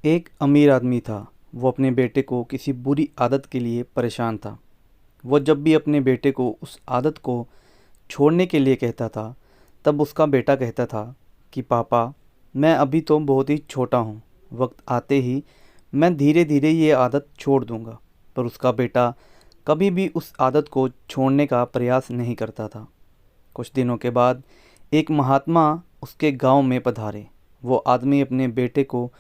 एक अमीर आदमी था। वो अपने बेटे को किसी बुरी आदत के लिए परेशान था। वो जब भी अपने बेटे को उस आदत को छोड़ने के लिए कहता था, तब उसका बेटा कहता था कि पापा, मैं अभी तो बहुत ही छोटा हूँ, वक्त आते ही मैं धीरे धीरे ये आदत छोड़ दूँगा। पर उसका बेटा कभी भी उस आदत को छोड़ने का प्रयास नहीं करता था। कुछ दिनों के बाद एक महात्मा उसके गांव में पधारे। वो आदमी अपने बेटे को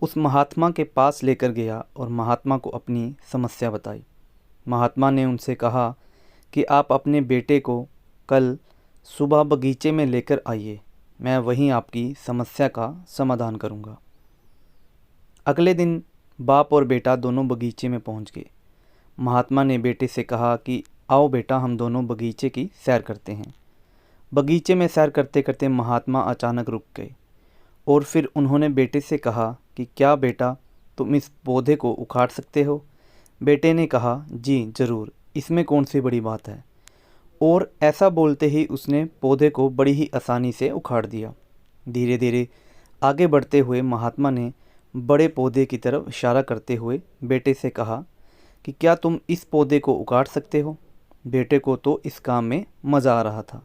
उस महात्मा के पास लेकर गया और महात्मा को अपनी समस्या बताई। महात्मा ने उनसे कहा कि आप अपने बेटे को कल सुबह बगीचे में लेकर आइए, मैं वहीं आपकी समस्या का समाधान करूंगा। अगले दिन बाप और बेटा दोनों बगीचे में पहुंच गए। महात्मा ने बेटे से कहा कि आओ बेटा, हम दोनों बगीचे की सैर करते हैं। बगीचे में सैर करते करते महात्मा अचानक रुक गए और फिर उन्होंने बेटे से कहा कि क्या बेटा, तुम इस पौधे को उखाड़ सकते हो? बेटे ने कहा, जी ज़रूर, इसमें कौन सी बड़ी बात है। और ऐसा बोलते ही उसने पौधे को बड़ी ही आसानी से उखाड़ दिया। धीरे धीरे आगे बढ़ते हुए महात्मा ने बड़े पौधे की तरफ इशारा करते हुए बेटे से कहा कि क्या तुम इस पौधे को उखाड़ सकते हो? बेटे को तो इस काम में मज़ा आ रहा था।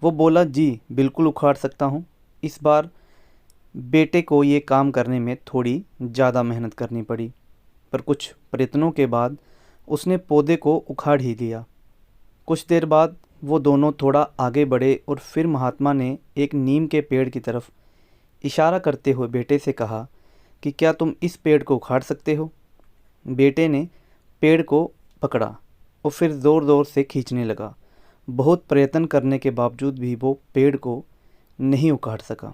वो बोला, जी बिल्कुल उखाड़ सकता हूँ। इस बार बेटे को ये काम करने में थोड़ी ज़्यादा मेहनत करनी पड़ी, पर कुछ प्रयत्नों के बाद उसने पौधे को उखाड़ ही लिया। कुछ देर बाद वो दोनों थोड़ा आगे बढ़े और फिर महात्मा ने एक नीम के पेड़ की तरफ इशारा करते हुए बेटे से कहा कि क्या तुम इस पेड़ को उखाड़ सकते हो? बेटे ने पेड़ को पकड़ा और फिर ज़ोर ज़ोर से खींचने लगा। बहुत प्रयत्न करने के बावजूद भी वो पेड़ को नहीं उखाड़ सका।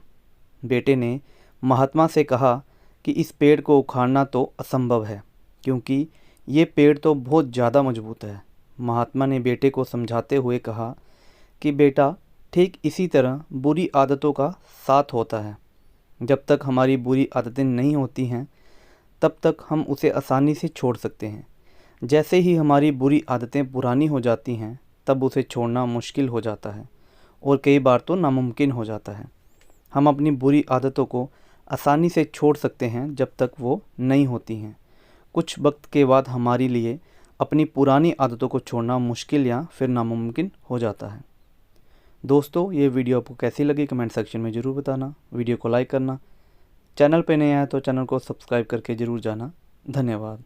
बेटे ने महात्मा से कहा कि इस पेड़ को उखाड़ना तो असंभव है, क्योंकि ये पेड़ तो बहुत ज़्यादा मजबूत है। महात्मा ने बेटे को समझाते हुए कहा कि बेटा, ठीक इसी तरह बुरी आदतों का साथ होता है। जब तक हमारी बुरी आदतें नहीं होती हैं, तब तक हम उसे आसानी से छोड़ सकते हैं। जैसे ही हमारी बुरी आदतें पुरानी हो जाती हैं, तब उसे छोड़ना मुश्किल हो जाता है और कई बार तो नामुमकिन हो जाता है। हम अपनी बुरी आदतों को आसानी से छोड़ सकते हैं जब तक वो नहीं होती हैं। कुछ वक्त के बाद हमारे लिए अपनी पुरानी आदतों को छोड़ना मुश्किल या फिर नामुमकिन हो जाता है। दोस्तों, ये वीडियो आपको कैसी लगी कमेंट सेक्शन में ज़रूर बताना। वीडियो को लाइक करना, चैनल पे नए आए तो चैनल को सब्सक्राइब करके ज़रूर जाना। धन्यवाद।